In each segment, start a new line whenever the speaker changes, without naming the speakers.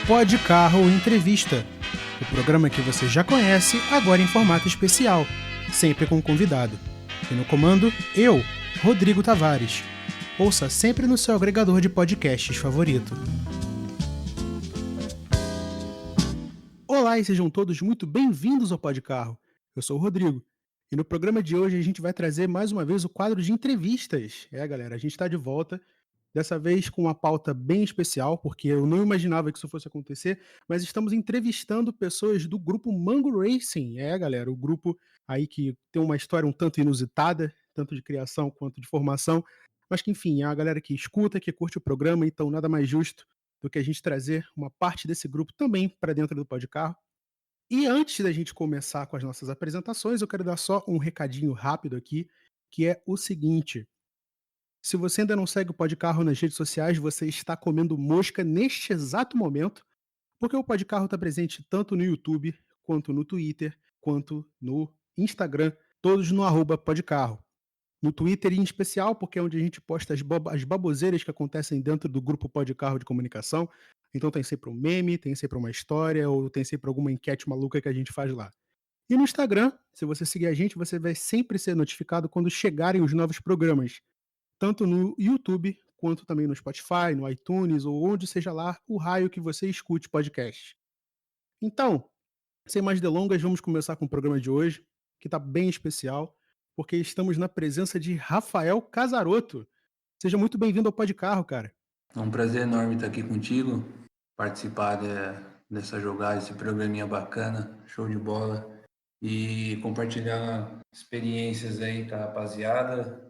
Pod Carro Entrevista, o programa que você já conhece, agora em formato especial, sempre com um convidado. E no comando, eu, Rodrigo Tavares. Ouça sempre no seu agregador de podcasts favorito. Olá e sejam todos muito bem-vindos ao Pod Carro. Eu sou o Rodrigo. E no programa de hoje a gente vai trazer mais uma vez o quadro de entrevistas. Galera, a gente está de volta. Dessa vez com uma pauta bem especial, porque eu não imaginava que isso fosse acontecer, mas estamos entrevistando pessoas do grupo Mango Racing. Galera, o grupo aí que tem uma história um tanto inusitada, tanto de criação quanto de formação, mas que, enfim, é a galera que escuta, que curte o programa, então nada mais justo do que a gente trazer uma parte desse grupo também para dentro do Podcarro. E antes da gente começar com as nossas apresentações, eu quero dar só um recadinho rápido aqui, que é o seguinte: se você ainda não segue o Podcarro nas redes sociais, você está comendo mosca neste exato momento, porque o Podcarro está presente tanto no YouTube, quanto no Twitter, quanto no Instagram, todos no @podcarro. No Twitter em especial, porque é onde a gente posta as baboseiras que acontecem dentro do grupo Podcarro de comunicação. Então tem sempre um meme, tem sempre uma história, ou tem sempre alguma enquete maluca que a gente faz lá. E no Instagram, se você seguir a gente, você vai sempre ser notificado quando chegarem os novos programas, tanto no YouTube, quanto também no Spotify, no iTunes, ou onde seja lá o raio que você escute podcast. Então, sem mais delongas, vamos começar com o programa de hoje, que está bem especial, porque estamos na presença de Rafael Casarotto. Seja muito bem-vindo ao Podcarro, cara.
É um prazer enorme estar aqui contigo, participar dessa jogada, esse programinha bacana, show de bola, e compartilhar experiências aí com a rapaziada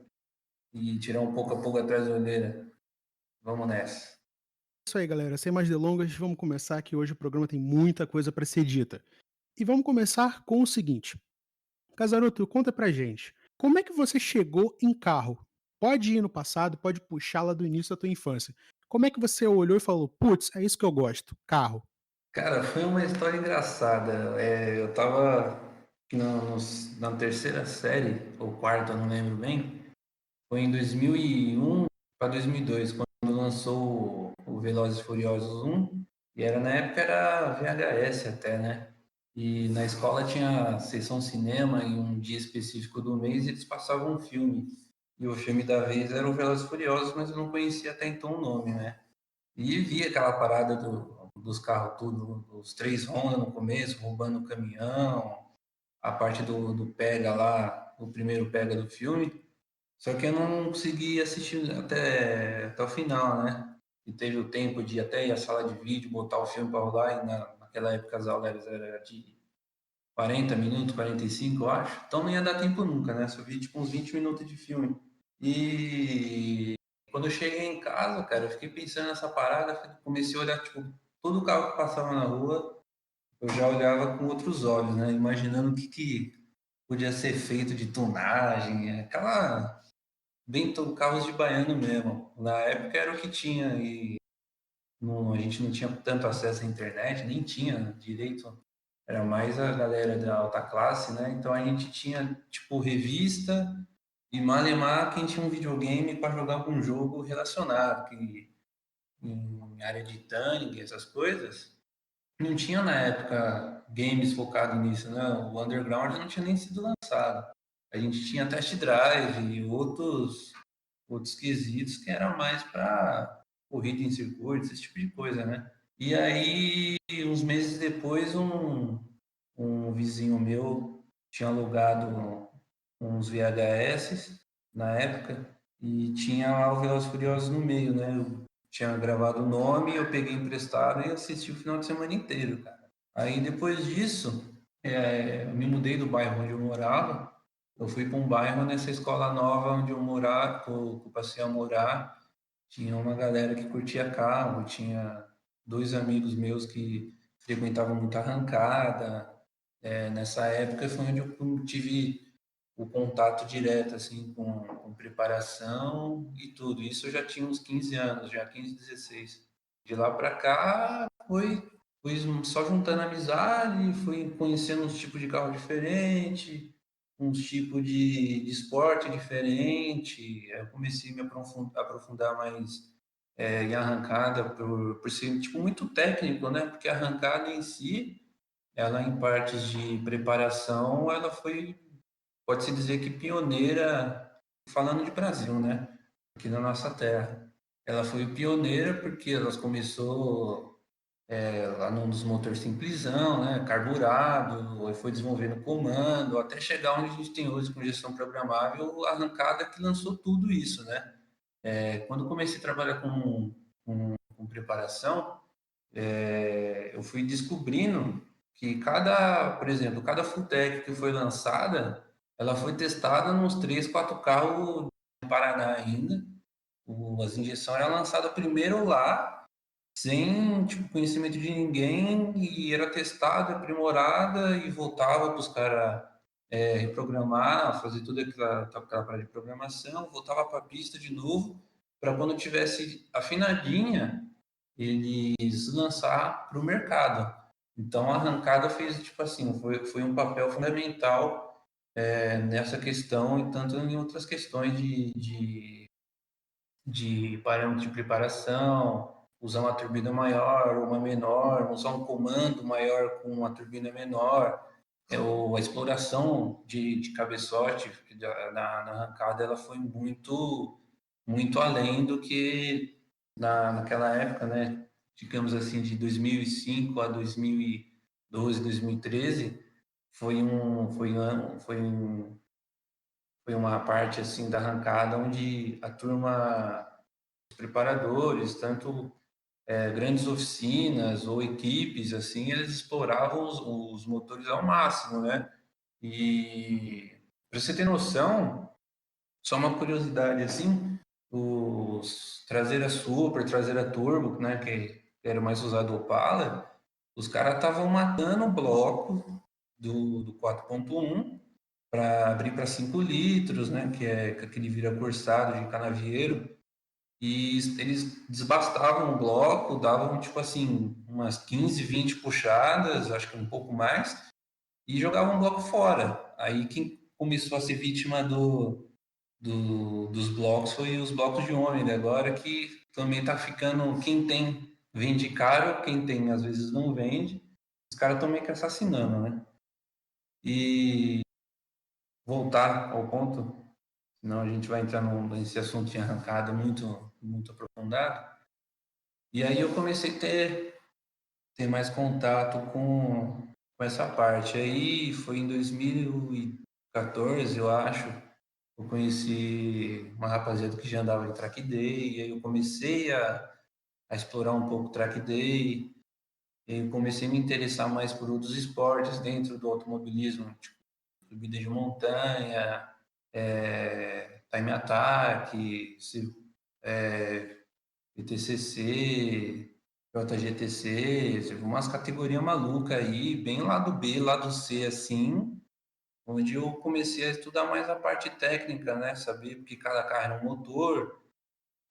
e tirar um pouco a pulga atrás da orelha. Vamos nessa.
Isso aí, galera. Sem mais delongas, vamos começar, que hoje o programa tem muita coisa para ser dita. E vamos começar com o seguinte. Casarotto, conta pra gente. Como é que você chegou em carro? Pode ir no passado, pode puxar lá do início da tua infância. Como é que você olhou e falou, putz, é isso que eu gosto, carro?
Cara, foi uma história engraçada. Eu tava na terceira série, ou quarta, eu não lembro bem. Foi em 2001 para 2002, quando lançou o Velozes e Furiosos 1, e na época era VHS até, né? E na escola tinha sessão cinema em um dia específico do mês e eles passavam um filme. E o filme da vez era o Velozes e Furiosos, mas eu não conhecia até então o nome, né? E vi aquela parada dos carros tudo, os três Honda no começo, roubando o caminhão, a parte do pega lá, o primeiro pega do filme. Só que eu não consegui assistir até o final, né? E teve o tempo de ir até a sala de vídeo, botar o filme para rolar, e naquela época as aulas eram de 40 minutos, 45, eu acho. Então não ia dar tempo nunca, né? Só vi tipo uns 20 minutos de filme. E quando eu cheguei em casa, cara, eu fiquei pensando nessa parada, comecei a olhar, tipo, todo carro que passava na rua, eu já olhava com outros olhos, né? Imaginando o que podia ser feito de tunagem, aquela bem carros de baiano mesmo. Na época era o que tinha e a gente não tinha tanto acesso à internet, nem tinha direito. Era mais a galera da alta classe, né? Então a gente tinha tipo revista e malemar quem tinha um videogame para jogar algum jogo relacionado, que em área de tanque, essas coisas. Não tinha na época games focados nisso, né? O Underground não tinha nem sido lançado. A gente tinha Test Drive e outros quesitos que eram mais para corrida em circuitos, esse tipo de coisa, né? E aí, uns meses depois, um vizinho meu tinha alugado uns VHS na época e tinha lá o Velozes e Furiosos no meio, né? Eu tinha gravado o nome, eu peguei emprestado e assisti o final de semana inteiro, cara. Aí depois disso, eu me mudei do bairro onde eu morava. Eu fui para um bairro nessa escola nova onde eu morava, que eu passei a morar. Tinha uma galera que curtia carro, tinha dois amigos meus que frequentavam muita arrancada. Nessa época foi onde eu tive o contato direto assim com preparação e tudo. Isso eu já tinha uns 15 anos, já 15, 16. De lá para cá fui só juntando amizade, fui conhecendo uns tipos de carro diferente, uns tipos de esporte diferente. Eu comecei a me aprofundar mais em arrancada por ser tipo, muito técnico, né? Porque a arrancada em si, ela em partes de preparação, ela foi, pode-se dizer que pioneira, falando de Brasil, né? Aqui na nossa terra. Ela foi pioneira porque ela começou lá num dos motores simplesão, né? Carburado, aí foi desenvolvendo comando, até chegar onde a gente tem hoje com gestão programável, a arrancada que lançou tudo isso, né? Quando comecei a trabalhar com preparação, eu fui descobrindo que por exemplo, cada Fulltech que foi lançada, ela foi testada nos 3, 4 carros do Paraná ainda. As injeções eram lançadas primeiro lá, sem tipo, conhecimento de ninguém, e era testada, aprimorada e voltava para os caras reprogramar, fazer toda aquela parte de programação, voltava para a pista de novo, para quando tivesse afinadinha, eles lançar para o mercado. Então a arrancada fez tipo assim, foi um papel fundamental nessa questão e tanto em outras questões de parâmetro de preparação, usar uma turbina maior, uma menor, usar um comando maior com uma turbina menor. A exploração de cabeçote na arrancada ela foi muito além do que naquela época, né? Digamos assim, de 2005 a 2012, 2013, foi uma parte assim da arrancada onde a turma, os preparadores, tanto grandes oficinas ou equipes, assim, eles exploravam os motores ao máximo, né? E para você ter noção, só uma curiosidade assim, os traseira super, traseira turbo, né, que era o mais usado Opala, os caras estavam matando o bloco do 4.1 para abrir para 5 litros, né, que é aquele vira cursado de canavieiro, e eles desbastavam o bloco, davam tipo assim, umas 15, 20 puxadas, acho que um pouco mais, e jogavam o bloco fora. Aí quem começou a ser vítima dos blocos foi os blocos de ômega, agora que também tá ficando, quem tem vende caro, quem tem às vezes não vende, os caras estão meio que assassinando, né? E voltar ao ponto, senão a gente vai entrar nesse assunto de arrancada muito aprofundado. E aí eu comecei a ter mais contato com essa parte. Aí foi em 2014, eu acho, eu conheci uma rapaziada que já andava de track day, e aí eu comecei a explorar um pouco o track day, e eu comecei a me interessar mais por outros esportes dentro do automobilismo, tipo subida de montanha, time attack, BTCC, JGTC, tipo, umas categorias malucas aí, bem lado B, lado C, assim, onde eu comecei a estudar mais a parte técnica, né? Saber que cada carro era um motor,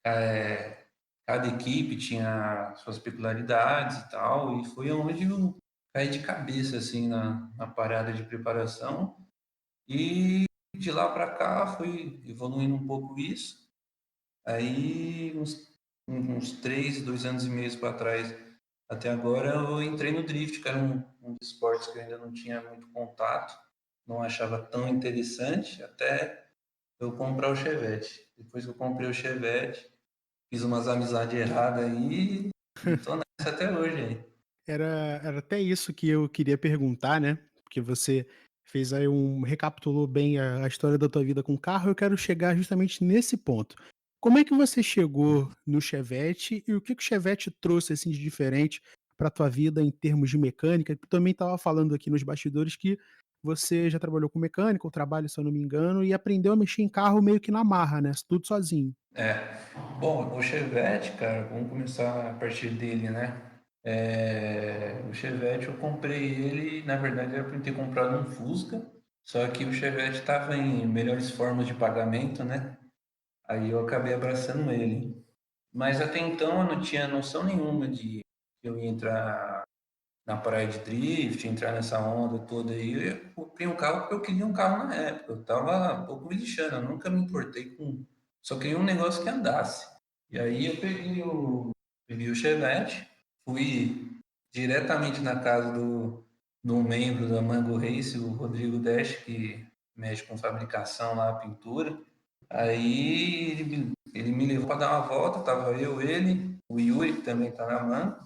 cada equipe tinha suas peculiaridades e tal, e foi onde eu caí de cabeça, assim, na parada de preparação, e de lá para cá fui evoluindo um pouco isso. Aí, uns 2 anos e meio para trás, até agora, eu entrei no drift, que era um dos esportes que eu ainda não tinha muito contato, não achava tão interessante, até eu comprar o Chevette. Depois que eu comprei o Chevette, fiz umas amizades erradas aí e tô nessa até hoje aí.
Era até isso que eu queria perguntar, né, porque você fez aí recapitulou bem a história da tua vida com o carro, eu quero chegar justamente nesse ponto. Como é que você chegou no Chevette e o que que o Chevette trouxe, assim, de diferente pra tua vida em termos de mecânica? Tu também estava falando aqui nos bastidores que você já trabalhou com mecânica, ou trabalha, se eu não me engano, e aprendeu a mexer em carro meio que na marra, né, tudo sozinho.
É. Bom, o Chevette, cara, vamos começar a partir dele, né? O Chevette eu comprei ele, na verdade era para ter comprado um Fusca, só que o Chevette estava em melhores formas de pagamento, né? Aí eu acabei abraçando ele. Mas até então eu não tinha noção nenhuma de que eu ia entrar na praia de drift, entrar nessa onda toda aí. Eu comprei um carro porque eu queria um carro na época. Eu tava um pouco me lixando, eu nunca me importei com. Só queria um negócio que andasse. E aí eu peguei o Chevette, fui diretamente na casa do membro da Mango Race, o Rodrigo Dash, que mexe com fabricação lá, pintura. Aí ele me levou para dar uma volta, tava eu, ele, o Yuri, que também tá na Mango,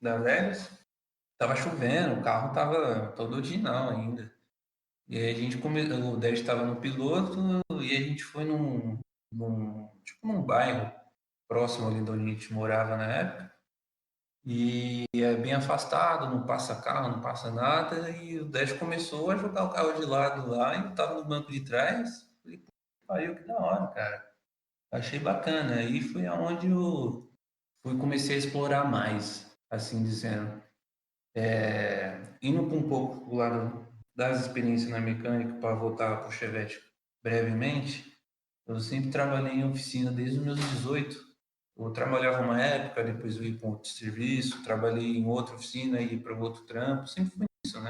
da Vegas. Tava chovendo, o carro tava todo original ainda. E aí a gente o Dash estava no piloto e a gente foi tipo num bairro próximo ali de onde a gente morava na época. E é bem afastado, não passa carro, não passa nada. E o Dash começou a jogar o carro de lado lá e eu tava no banco de trás. Falei, pô, pariu, que da hora, cara. Achei bacana. Aí foi aonde eu comecei a explorar mais, assim dizendo. Indo para um pouco do lado das experiências na mecânica, para voltar para o Chevette brevemente, eu sempre trabalhei em oficina desde os meus 18. Eu trabalhava uma época, depois eu ia para outro serviço, trabalhei em outra oficina, ia para outro trampo, sempre foi isso, né?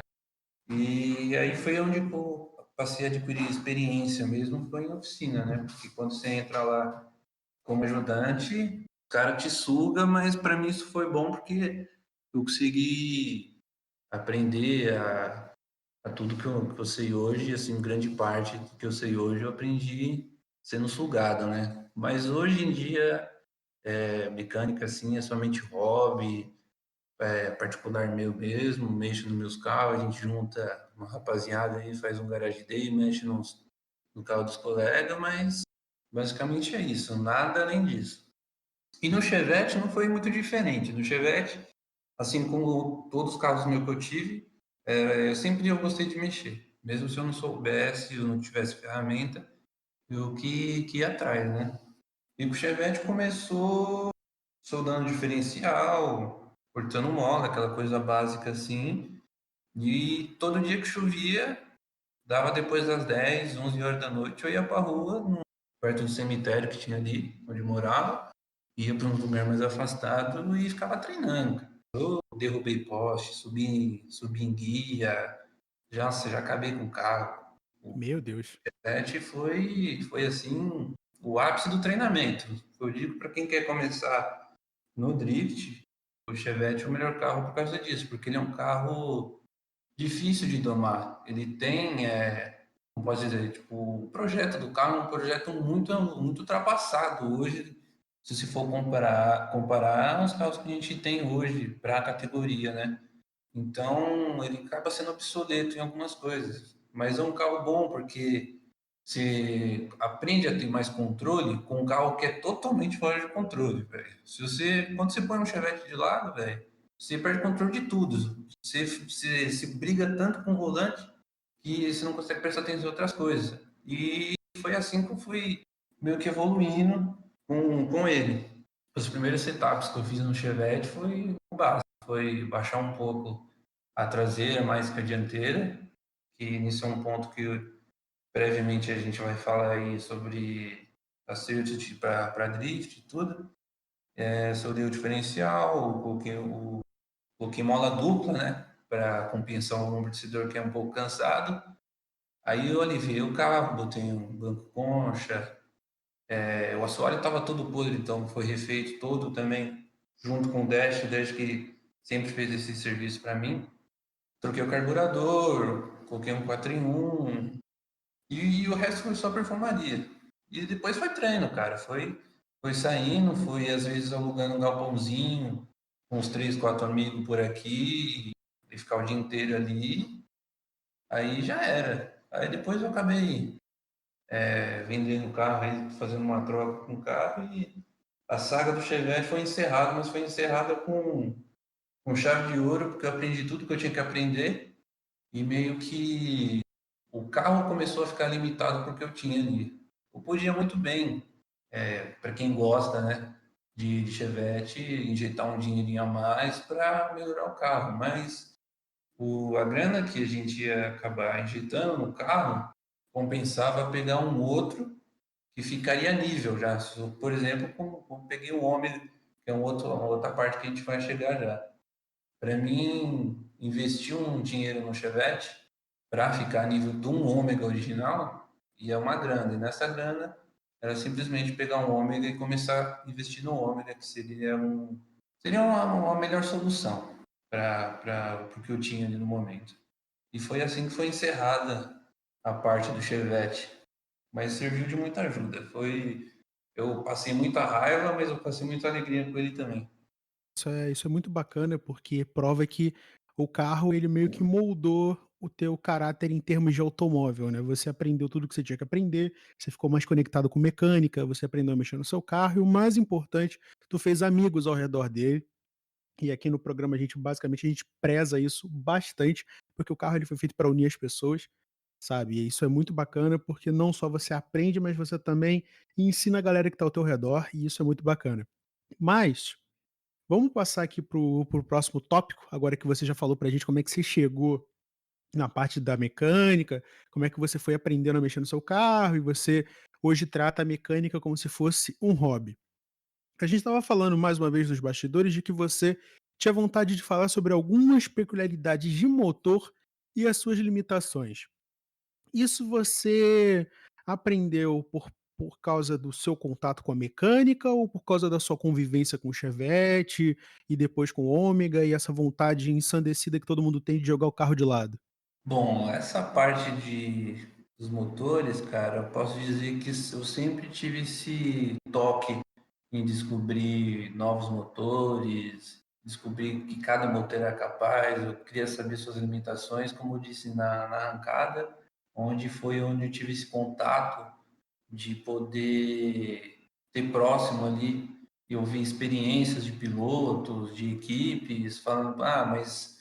E aí foi onde eu passei a adquirir experiência mesmo, foi em oficina, né? Porque quando você entra lá como ajudante, o cara te suga, mas para mim isso foi bom porque eu consegui aprender a tudo que eu sei hoje, assim, grande parte do que eu sei hoje eu aprendi sendo sugado, né? Mas hoje em dia, mecânica, assim, é somente hobby, particular meu mesmo, mexo nos meus carros, a gente junta uma rapaziada aí, faz um garage day, mexe no carro dos colegas, mas basicamente é isso, nada além disso. E no Chevette não foi muito diferente. No Chevette, assim como todos os carros meus que eu tive, eu gostei de mexer. Mesmo se eu não soubesse, eu não tivesse ferramenta, eu que ia atrás, né? E com o Chevette começou soldando diferencial, cortando mola, aquela coisa básica assim. E todo dia que chovia, dava depois das 10, 11 horas da noite, eu ia pra rua, perto do cemitério que tinha ali, onde eu morava, ia para um lugar mais afastado e ficava treinando, cara. Eu derrubei poste, subi em guia, já acabei com o carro. O
Meu Deus.
Pet foi assim, o ápice do treinamento. Eu digo para quem quer começar no drift, o Chevette é o melhor carro por causa disso, porque ele é um carro difícil de domar. Ele tem, como posso dizer, tipo, o projeto do carro é um projeto muito ultrapassado hoje, se se for comparar aos carros que a gente tem hoje para a categoria, né? Então, ele acaba sendo obsoleto em algumas coisas, mas é um carro bom porque você aprende a ter mais controle com um carro que é totalmente fora de controle, velho. Quando você põe um Chevette de lado, velho, você perde controle de tudo. Você se briga tanto com o volante que você não consegue prestar atenção em outras coisas. E foi assim que eu fui meio que evoluindo com ele. Os primeiros setups que eu fiz no Chevette foi o básico, foi baixar um pouco a traseira mais que a dianteira, que isso é um ponto que brevemente a gente vai falar aí sobre acerto para drift e tudo. Soldei o diferencial, coloquei mola dupla, né, para compensar o amortecedor que é um pouco cansado. Aí eu aliviei o carro, botei um banco concha, o assoalho estava todo podre, então foi refeito todo também, junto com o Dash que sempre fez esse serviço para mim. Troquei o carburador, coloquei um 4 em 1 e o resto foi só perfumaria. E depois foi treino, cara. Foi saindo, fui às vezes alugando um galpãozinho, com uns 3, 4 amigos por aqui, e ficar o dia inteiro ali. Aí já era. Aí depois eu acabei vendendo o carro, aí, fazendo uma troca com o carro e a saga do Chevette foi encerrada, mas foi encerrada com chave de ouro, porque eu aprendi tudo que eu tinha que aprender e meio que o carro começou a ficar limitado porque eu tinha ali. Eu podia muito bem, para quem gosta, né, de Chevette, injetar um dinheirinho a mais para melhorar o carro, mas a grana que a gente ia acabar injetando no carro compensava pegar um outro que ficaria nível já. Por exemplo, como peguei um Ômega, que é uma outra parte que a gente vai chegar já. Para mim, investir um dinheiro no Chevette para ficar a nível de um Ômega original ia uma grana. E nessa grana era simplesmente pegar um ômega e começar a investir no ômega, que seria uma melhor solução para o que eu tinha ali no momento. E foi assim que foi encerrada a parte do Chevette, mas serviu de muita ajuda. Eu passei muita raiva, mas eu passei muita alegria com ele também.
Isso é muito bacana, porque prova que o carro ele meio que moldou o teu caráter em termos de automóvel, né, você aprendeu tudo que você tinha que aprender, você ficou mais conectado com mecânica, você aprendeu a mexer no seu carro e o mais importante, tu fez amigos ao redor dele, e aqui no programa a gente preza isso bastante, porque o carro ele foi feito para unir as pessoas, sabe, e isso é muito bacana, porque não só você aprende, mas você também ensina a galera que está ao teu redor, e isso é muito bacana. Mas vamos passar aqui para o próximo tópico, agora que você já falou pra gente como é que você chegou na parte da mecânica, como é que você foi aprendendo a mexer no seu carro e você hoje trata a mecânica como se fosse um hobby. A gente estava falando mais uma vez nos bastidores de que você tinha vontade de falar sobre algumas peculiaridades de motor e as suas limitações. Isso você aprendeu por causa do seu contato com a mecânica ou por causa da sua convivência com o Chevette e depois com o Ômega e essa vontade ensandecida que todo mundo tem de jogar o carro de lado?
Bom, essa parte dos motores, cara, eu posso dizer que eu sempre tive esse toque em descobrir novos motores, descobrir que cada motor era capaz, eu queria saber suas limitações, como eu disse na arrancada, onde eu tive esse contato de poder ter próximo ali e ouvir experiências de pilotos, de equipes, falando, mas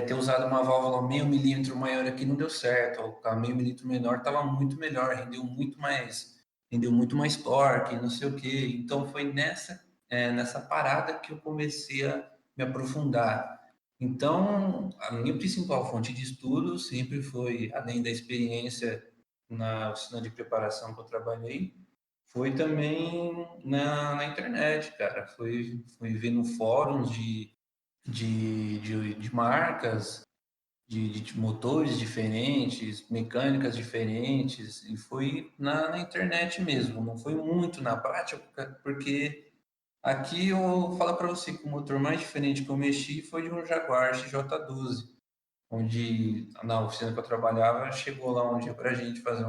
ter usado uma válvula meio milímetro maior aqui não deu certo, ou a meio milímetro menor estava muito melhor, rendeu muito mais torque, não sei o quê. Então foi nessa parada que eu comecei a me aprofundar. Então, a minha principal fonte de estudo sempre foi, além da experiência na oficina de preparação que eu trabalhei, foi também na internet, cara. Foi vendo fóruns de marcas, de motores diferentes, mecânicas diferentes, e foi na internet mesmo, não foi muito na prática, porque aqui eu falo para você que o motor mais diferente que eu mexi foi de um Jaguar XJ12, onde na oficina que eu trabalhava chegou lá um dia para a gente fazer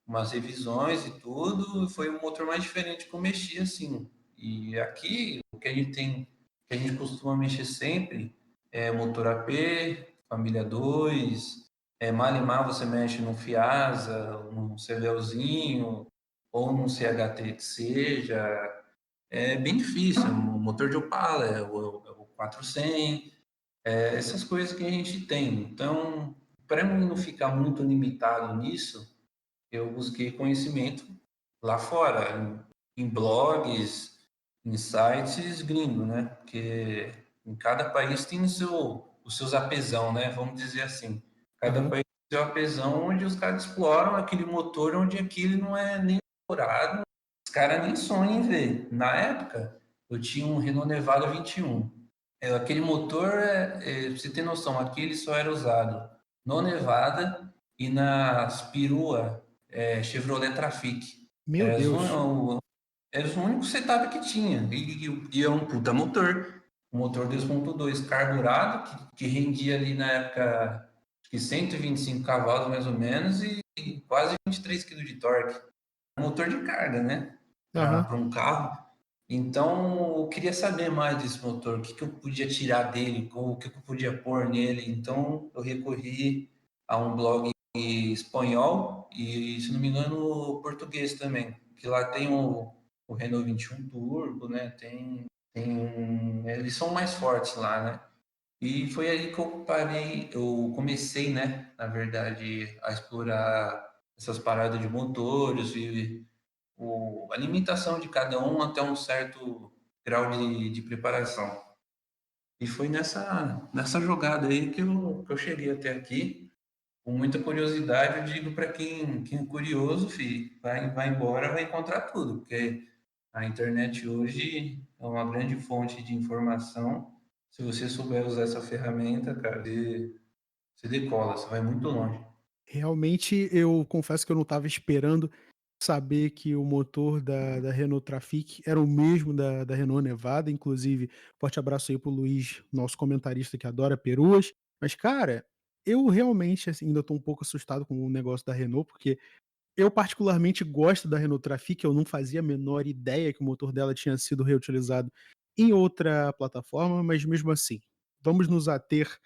umas revisões e tudo, foi o motor mais diferente que eu mexi, assim. E aqui, o que a gente tem, que a gente costuma mexer sempre é motor AP, família 2, Malimar você mexe num Fiasa, num Cevelzinho, ou num CHT que seja, é bem difícil, o motor de Opala é o 400, essas coisas que a gente tem. Então, para mim não ficar muito limitado nisso, eu busquei conhecimento lá fora, em blogs, em sites gringos, né? Porque em cada país tem os seus apesão, né? Vamos dizer assim. Cada
Aham.
país tem o seu apesão onde os caras exploram aquele motor onde aquilo não é nem explorado, os caras nem sonham em ver. Na época, eu tinha um Renault Nevada 21. Aquele motor, pra você ter noção, aquele só era usado no Nevada e nas perua Chevrolet Trafic.
Meu
Era
Deus.
era o único setup que tinha. E era um puta motor. Um motor 2.2 carburado, que rendia ali na época acho que 125 cavalos mais ou menos e quase 23 kg de torque. Motor de carga, né?
Aham.
Para um carro. Então, eu queria saber mais desse motor, o que eu podia tirar dele, o que eu podia pôr nele. Então, eu recorri a um blog espanhol e, se não me engano, português também, que lá tem o Renault 21 Turbo, né? Eles são mais fortes lá, né? E foi aí que eu comecei, né, na verdade, a explorar essas paradas de motores e a limitação de cada um até um certo grau de preparação. E foi nessa jogada aí que eu cheguei até aqui. Com muita curiosidade, eu digo para quem é curioso, vai embora, vai encontrar tudo, porque a internet hoje é uma grande fonte de informação. Se você souber usar essa ferramenta, cara, você decola, você vai muito longe.
Realmente eu confesso que eu não estava esperando saber que o motor da Renault Trafic era o mesmo da Renault Nevada, inclusive, forte abraço aí para o Luiz, nosso comentarista que adora peruas. Mas, cara, eu realmente, assim, ainda estou um pouco assustado com o negócio da Renault, porque eu particularmente gosto da Renault Trafic, eu não fazia a menor ideia que o motor dela tinha sido reutilizado em outra plataforma, mas mesmo assim, vamos nos ater,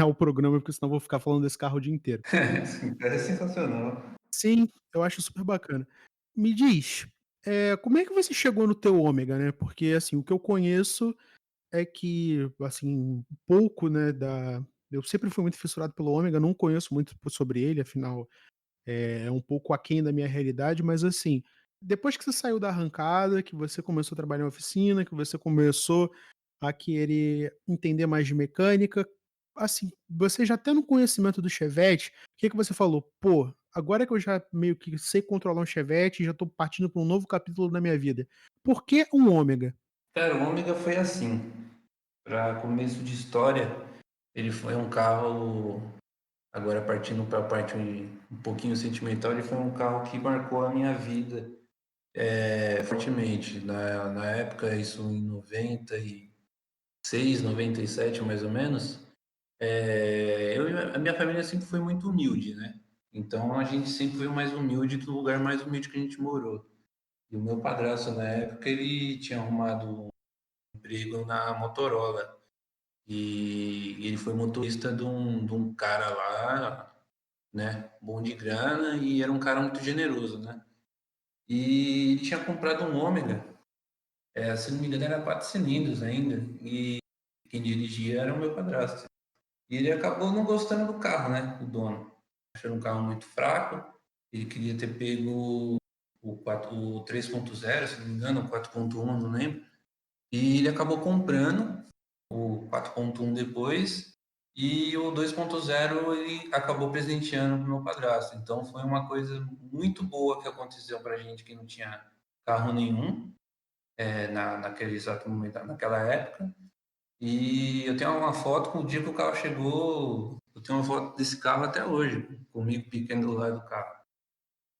ao programa, porque senão eu vou ficar falando desse carro o dia inteiro.
Esse cara é sensacional.
Sim, eu acho super bacana. Me diz, como é que você chegou no teu ômega, né, porque, assim, o que eu conheço é que, assim, um pouco, né, eu sempre fui muito fissurado pelo ômega, não conheço muito sobre ele, afinal é um pouco aquém da minha realidade, mas assim, depois que você saiu da arrancada, que você começou a trabalhar em oficina, que você começou a querer entender mais de mecânica, assim, você já tendo conhecimento do Chevette, o que que você falou: "Pô, agora que eu já meio que sei controlar um Chevette, já tô partindo para um novo capítulo da minha vida". Por que um ômega?
Cara, o Ômega foi assim, para começo de história, ele foi um carro, agora partindo para a parte um pouquinho sentimental, ele foi um carro que marcou a minha vida fortemente. Na época, isso em 96, 97 mais ou menos, a minha família sempre foi muito humilde, né? Então a gente sempre foi o mais humilde do lugar mais humilde que a gente morou. E o meu padrasto, na época, ele tinha arrumado um emprego na Motorola. E ele foi motorista de um cara lá, né? Bom de grana e era um cara muito generoso, né? E ele tinha comprado um Ômega, se não me engano era 4 cilindros ainda, e quem dirigia era o meu padrasto. E ele acabou não gostando do carro, né? O dono. Achou um carro muito fraco, ele queria ter pego o 3.0, se não me engano, o 4.1, não lembro. E ele acabou comprando o 4.1 depois, e o 2.0 ele acabou presenteando pro meu padrasto. Então foi uma coisa muito boa que aconteceu pra gente que não tinha carro nenhum, naquele exato momento, naquela época. E eu tenho uma foto com o dia que o carro chegou, eu tenho uma foto desse carro até hoje, comigo pequeno do lado do carro.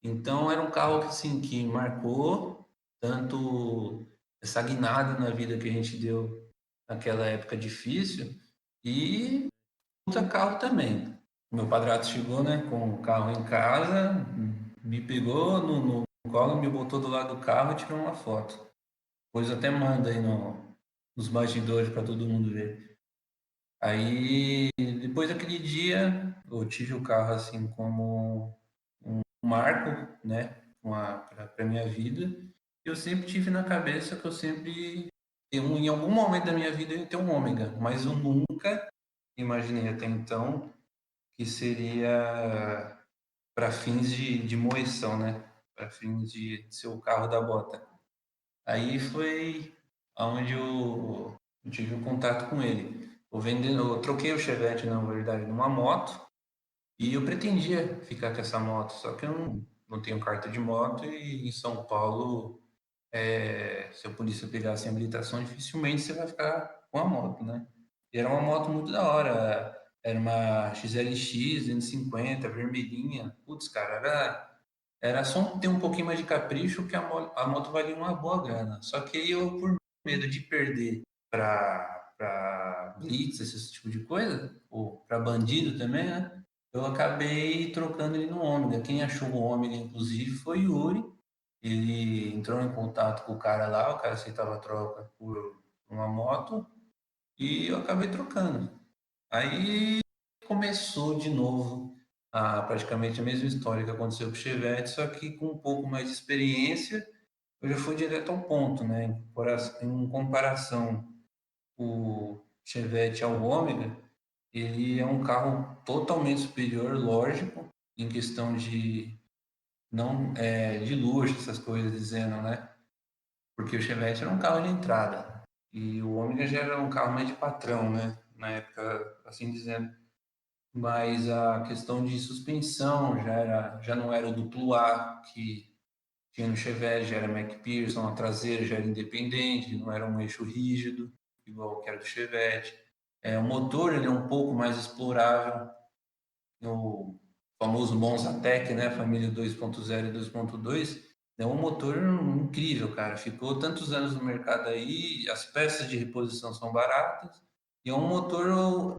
Então era um carro que, assim, que marcou tanto essa guinada na vida que a gente deu naquela época difícil e puta carro também. Meu padrasto chegou, né, com o carro em casa, me pegou no colo, me botou do lado do carro e tirou uma foto. Depois eu até mando aí nos bastidores para todo mundo ver. Aí, depois daquele dia, eu tive o carro assim como um marco, né, para minha vida. Eu sempre tive na cabeça que em algum momento da minha vida, eu ia ter um ômega, mas eu nunca imaginei até então que seria para fins de moeção, né? Para fins de ser o carro da bota. Aí foi aonde eu tive o contato com ele. Eu troquei o Chevette, na verdade, numa moto e eu pretendia ficar com essa moto, só que eu não tenho carta de moto e em São Paulo, se a polícia pegar sem habilitação, dificilmente você vai ficar com a moto, né? E era uma moto muito da hora. Era uma XLX 250, vermelhinha. Putz, cara, era só ter um pouquinho mais de capricho que a moto valia uma boa grana. Só que aí eu, por medo de perder para blitz, esse tipo de coisa, ou para bandido também, né? Eu acabei trocando ele no Ômega. Quem achou o Ômega, inclusive, foi o Yuri. Ele entrou em contato com o cara lá, o cara aceitava a troca por uma moto e eu acabei trocando. Aí começou de novo praticamente a mesma história que aconteceu com o Chevette, só que com um pouco mais de experiência, eu já fui direto ao ponto, né? Em comparação o Chevette ao Ômega, ele é um carro totalmente superior, lógico, em questão de não de luxo, essas coisas dizendo, né? Porque o Chevette era um carro de entrada e o Ômega já era um carro mais de patrão, né? Na época, assim dizendo. Mas a questão de suspensão já não era o duplo A que tinha no Chevette, já era McPherson, a traseira já era independente, não era um eixo rígido, igual que era do Chevette. O motor ele é um pouco mais explorável. famoso Monza Tech, né? Família 2.0 e 2.2. É um motor incrível, cara. Ficou tantos anos no mercado aí, as peças de reposição são baratas. E é um motor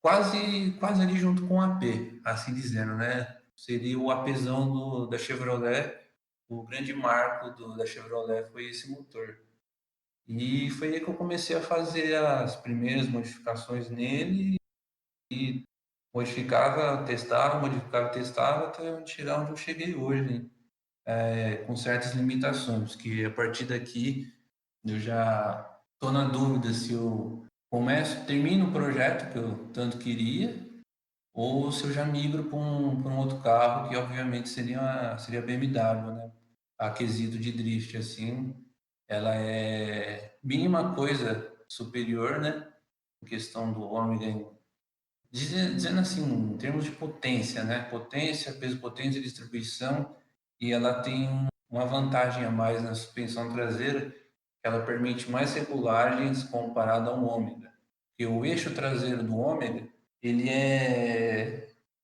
quase ali junto com o AP, assim dizendo, né? Seria o APzão da Chevrolet. O grande marco da Chevrolet foi esse motor. E foi aí que eu comecei a fazer as primeiras modificações nele e modificava, testava até chegar onde eu cheguei hoje, né? Com certas limitações, que a partir daqui eu já estou na dúvida se eu termino o projeto que eu tanto queria, ou se eu já migro para um outro carro, que obviamente seria a BMW, né? A quesito de drift, assim, ela é mínima coisa superior, né? Em questão do ômega, dizendo assim, em termos de potência, né? Potência, peso, potência, distribuição, e ela tem uma vantagem a mais na suspensão traseira, que ela permite mais regulagens comparado ao ômega. E o eixo traseiro do ômega, ele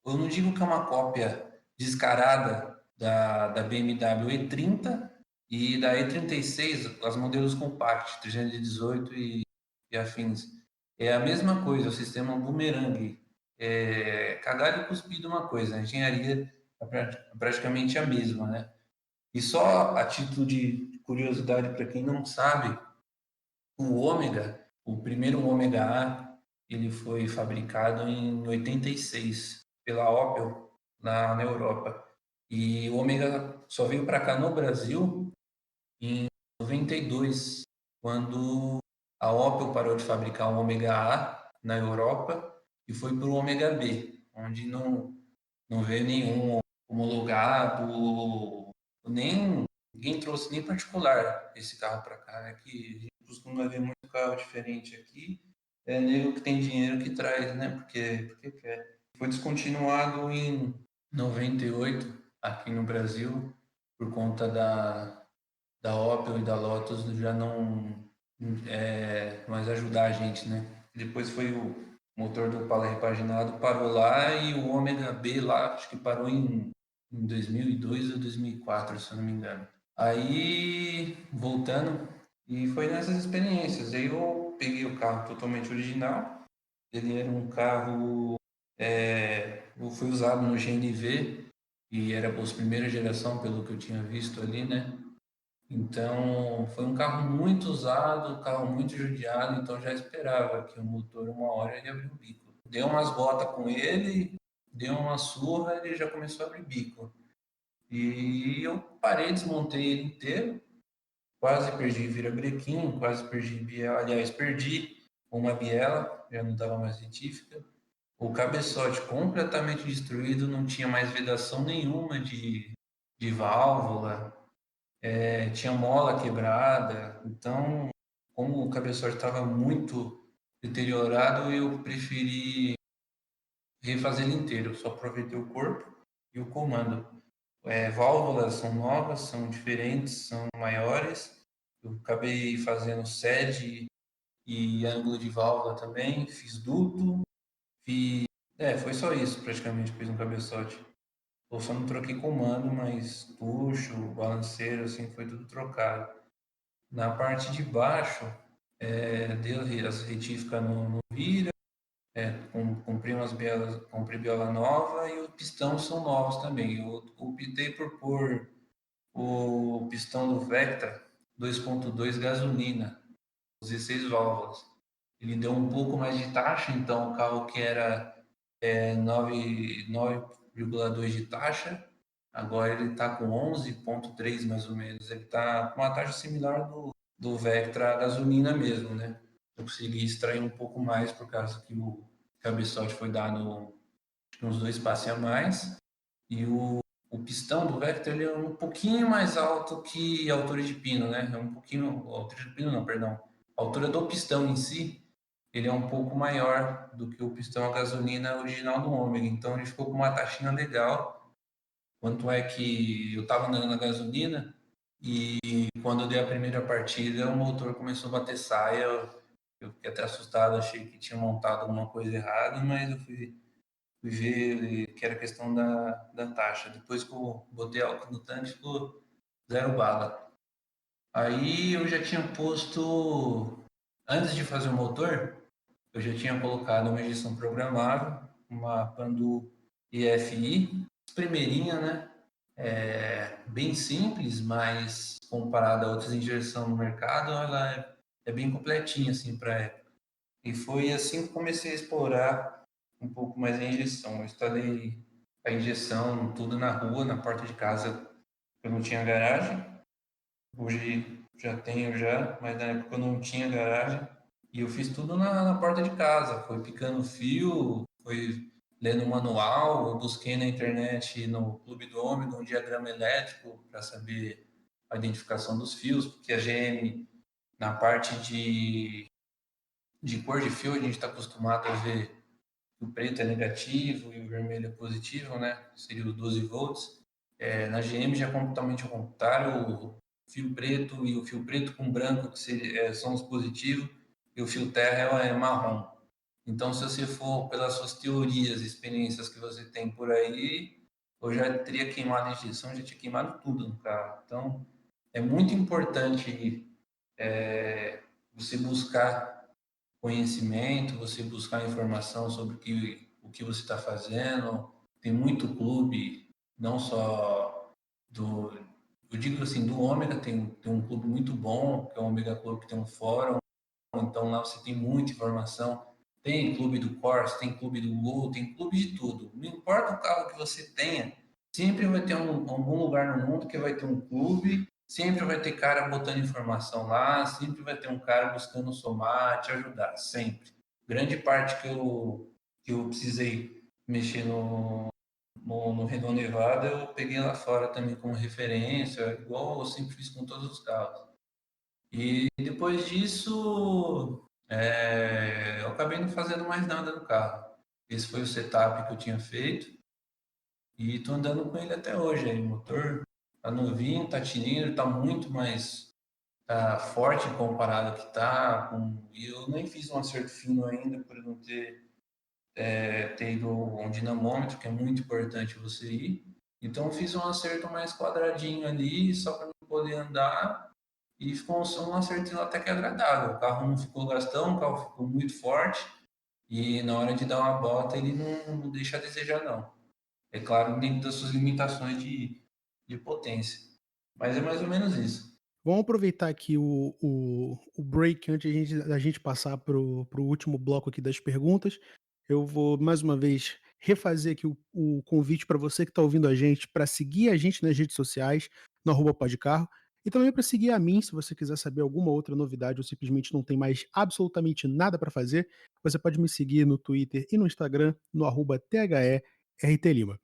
eu não digo que é uma cópia descarada da BMW E30 e da E36, as modelos compact, 318 e afins. É a mesma coisa, o sistema bumerangue. Cagar e cuspir de uma coisa, a engenharia é praticamente a mesma, né? E só a título de curiosidade para quem não sabe, o ômega, o primeiro ômega A, ele foi fabricado em 86 pela Opel na Europa. E o ômega só veio para cá no Brasil em 92, quando a Opel parou de fabricar o ômega A na Europa e foi para o ômega B, onde não veio nenhum homologado, nem ninguém trouxe nem particular esse carro para cá, né? Que a gente costuma ver muito carro diferente aqui. É nego que tem dinheiro que traz, né? Porque quer. Foi descontinuado em 98 aqui no Brasil por conta da Opel e da Lotus já não mais ajudar a gente, né? Depois foi o motor do Opala repaginado, parou lá e o Ômega B lá, acho que parou em 2002 ou 2004, se eu não me engano. Aí, voltando, e foi nessas experiências. Aí eu peguei o carro totalmente original, ele era um carro, foi usado no GNV, e era a primeira geração, pelo que eu tinha visto ali, né? Então, foi um carro muito usado, um carro muito judiado, então já esperava que o motor uma hora ia abrir o bico. Deu umas botas com ele, deu uma surra, ele já começou a abrir bico. E eu parei, desmontei ele inteiro, quase perdi virabrequim, quase perdi biela, aliás, perdi uma biela, já não estava mais retífica. O cabeçote completamente destruído, não tinha mais vedação nenhuma de válvula, tinha mola quebrada, então, como o cabeçote estava muito deteriorado, eu preferi refazer ele inteiro. Eu só aproveitei o corpo e o comando. Válvulas são novas, são diferentes, são maiores. Eu acabei fazendo sede e ângulo de válvula também, fiz duto, fiz... foi só isso praticamente que fiz no cabeçote. Eu só não troquei comando, mas tucho, balanceiro, assim, foi tudo trocado. Na parte de baixo, deu as retíficas no vira, comprei umas bielas, comprei biela nova e o pistão são novos também. Eu optei por pôr o pistão do Vectra 2.2 gasolina, 16 válvulas. Ele deu um pouco mais de taxa, então o carro que era 9,2 de taxa, agora ele está com 11,3 mais ou menos. Ele está com uma taxa similar do Vectra gasolina mesmo, né? Eu consegui extrair um pouco mais por causa que o cabeçote foi dado uns 2 passos a mais. E o pistão do Vectra ele é um pouquinho mais alto que a altura de pino, né? É um pouquinho, a altura de pino não, perdão. A altura do pistão em si, ele é um pouco maior do que o pistão a gasolina original do Ômega. Então ele ficou com uma taxinha legal. Quanto é que eu estava andando na gasolina e quando eu dei a primeira partida, o motor começou a bater saia. Eu fiquei até assustado, achei que tinha montado alguma coisa errada, mas eu fui fui ver que era questão da taxa. Depois que eu botei álcool no tanque, ficou zero bala. Aí eu já tinha posto, antes de fazer o motor, eu já tinha colocado uma injeção programável, uma Pandu EFI, primeirinha, né? Bem simples, mas comparada a outras injeções no mercado, ela é bem completinha assim para época. E foi assim que comecei a explorar um pouco mais a injeção. Eu instalei a injeção tudo na rua, na porta de casa. Eu não tinha garagem. Hoje já tenho já, mas na época eu não tinha garagem. E eu fiz tudo na porta de casa. Foi picando fio, foi lendo manual. Eu busquei na internet, no Clube do Homem, um diagrama elétrico para saber a identificação dos fios, porque a GM, na parte de cor de fio, a gente está acostumado a ver que o preto é negativo e o vermelho é positivo, né? Seria o 12 volts. Na GM já é totalmente ao contrário, o fio preto e o fio preto com branco são os positivos e o fio terra é marrom. Então, se você for pelas suas teorias e experiências que você tem por aí, eu já teria queimado a injeção, já tinha queimado tudo no carro. Então, é muito importante você buscar conhecimento, você buscar informação sobre o que você está fazendo. Tem muito clube, não só do. Eu digo assim, do Ômega, tem um clube muito bom, que é o Ômega Club, que tem um fórum, então lá você tem muita informação. Tem clube do Corsa, tem clube do Gol, tem clube de tudo. Não importa o carro que você tenha, sempre vai ter algum lugar no mundo que vai ter um clube, sempre vai ter cara botando informação lá, sempre vai ter um cara buscando somar, te ajudar, sempre. Grande parte que eu precisei mexer no Renault Nevada, eu peguei lá fora também como referência, igual eu sempre fiz com todos os carros. E depois disso, eu acabei não fazendo mais nada no carro. Esse foi o setup que eu tinha feito e estou andando com ele até hoje. Aí, o motor tá novinho, tá tinindo, tá muito mais forte comparado ao que tá. E eu nem fiz um acerto fino ainda por não ter ido um dinamômetro, que é muito importante você ir. Então eu fiz um acerto mais quadradinho ali, só para poder andar e ficou um som acertinho até que agradável. O carro não ficou gastão, o carro ficou muito forte e na hora de dar uma bota ele não deixa a desejar não. É claro, dentro das suas limitações de potência. Mas é mais ou menos isso.
Vamos aproveitar aqui o break antes da gente passar para o último bloco aqui das perguntas. Eu vou mais uma vez refazer aqui o convite para você que está ouvindo a gente para seguir a gente nas redes sociais, no arroba Podcarro, e também para seguir a mim, se você quiser saber alguma outra novidade ou simplesmente não tem mais absolutamente nada para fazer, você pode me seguir no Twitter e no Instagram, no arroba THERTLima.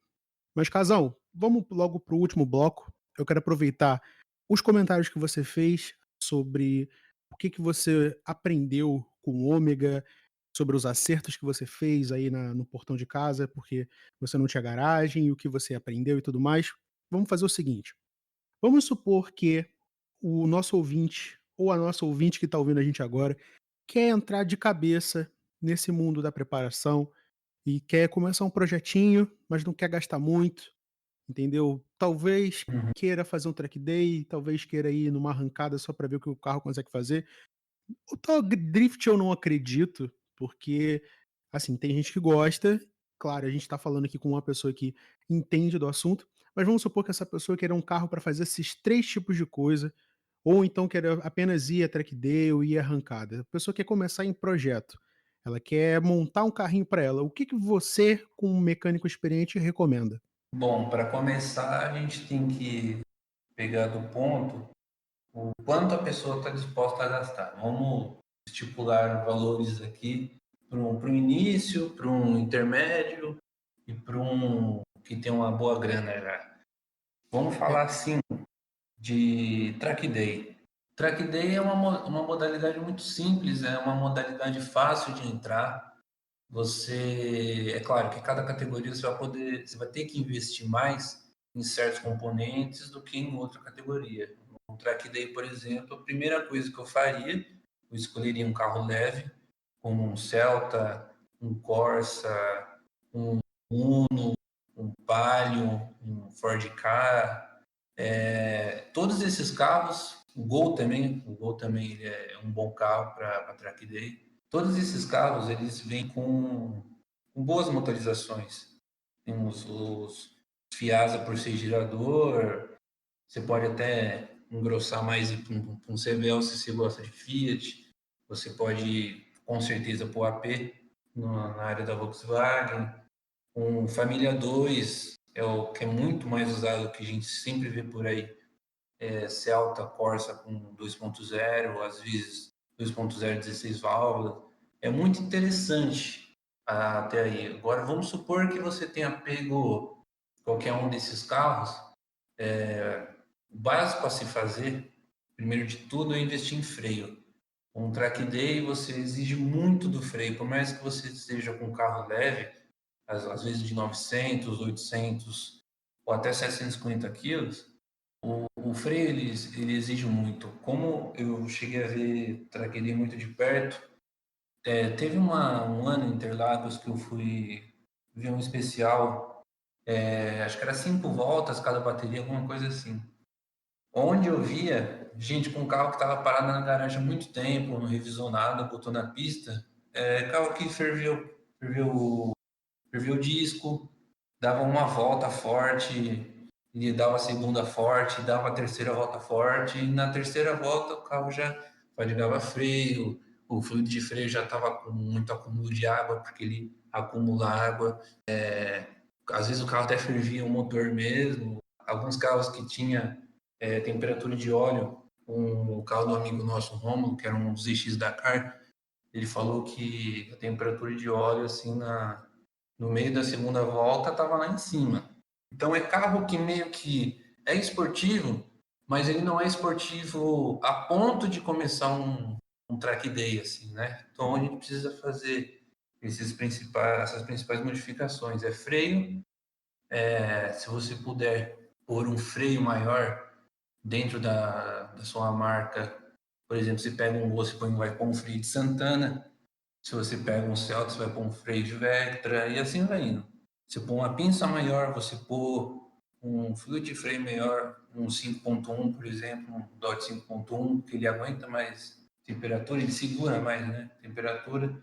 Mas, Casão, vamos logo para o último bloco. Eu quero aproveitar os comentários que você fez sobre o que você aprendeu com o Ômega, sobre os acertos que você fez aí no portão de casa, porque você não tinha garagem, e o que você aprendeu e tudo mais. Vamos fazer o seguinte: vamos supor que o nosso ouvinte, ou a nossa ouvinte que está ouvindo a gente agora, quer entrar de cabeça nesse mundo da preparação e quer começar um projetinho, mas não quer gastar muito. Entendeu? Talvez
Uhum.
queira fazer um track day, talvez queira ir numa arrancada só para ver o que o carro consegue fazer. O tal drift eu não acredito, porque, assim, tem gente que gosta. Claro, a gente tá falando aqui com uma pessoa que entende do assunto, mas vamos supor que essa pessoa queira um carro para fazer esses 3 tipos de coisa, ou então queira apenas ir a track day ou ir a arrancada. A pessoa quer começar em projeto, ela quer montar um carrinho para ela. O que que você, como um mecânico experiente, recomenda?
Bom, para começar, a gente tem que pegar do ponto o quanto a pessoa está disposta a gastar. Vamos estipular valores aqui para um início, para um intermédio e para um que tem uma boa grana já. Vamos
É,
falar assim de track day. Track day é uma modalidade muito simples, é uma modalidade fácil de entrar. É claro que cada categoria você vai ter que investir mais em certos componentes do que em outra categoria. No track day, por exemplo, a primeira coisa que eu faria, eu escolheria um carro leve, como um Celta, um Corsa, um Palio, um Ford Ka, todos esses carros, o Gol também ele é um bom carro para track day. Todos esses carros eles vêm com boas motorizações. Tem os Fiasa por ser girador, você pode até engrossar mais para um CVL se você gosta de Fiat. Você pode, com certeza, pôr AP na área da Volkswagen. Um Família 2 é o que é muito mais usado, que a gente sempre vê por aí. Celta Corsa com 2.0, às vezes 2.0 16 válvulas. É muito interessante até aí. Agora, vamos supor que você tenha pego qualquer um desses carros. O básico a se fazer, primeiro de tudo, é investir em freio. Um track day você exige muito do freio, por mais que você esteja com um carro leve, às vezes de 900, 800 ou até 750 quilos, o freio ele exige muito. Como eu cheguei a ver track day muito de perto, teve um ano em Interlagos que eu fui ver um especial, acho que era 5 voltas cada bateria, alguma coisa assim. Onde eu via gente com carro que estava parado na garagem há muito tempo, não revisou nada, botou na pista, carro que ferveu, ferveu o disco, dava uma volta forte, e dava a segunda forte, dava a terceira volta forte, e na terceira volta o carro já fadigava freio, o fluido de freio já estava com muito acúmulo de água, porque ele acumula água. Às vezes o carro até fervia o motor mesmo. Alguns carros que tinha temperatura de óleo, o carro do amigo nosso, Romulo, que era um ZX Dakar, ele falou que a temperatura de óleo, assim, no meio da segunda volta, estava lá em cima. Então é carro que meio que é esportivo, mas ele não é esportivo a ponto de começar um track day, assim, né? Então a gente precisa fazer essas principais modificações. É freio, se você puder pôr um freio maior dentro da sua marca, por exemplo, você pega um Gol, você vai pôr um freio de Santana. Se você pega um Celta, você vai pôr um freio de Vectra e assim vai indo. Se pôr uma pinça maior, você pôr um fluido de freio maior, um 5.1, por exemplo, um Dodge 5.1, que ele aguenta mais temperatura, ele segura mais, né, temperatura.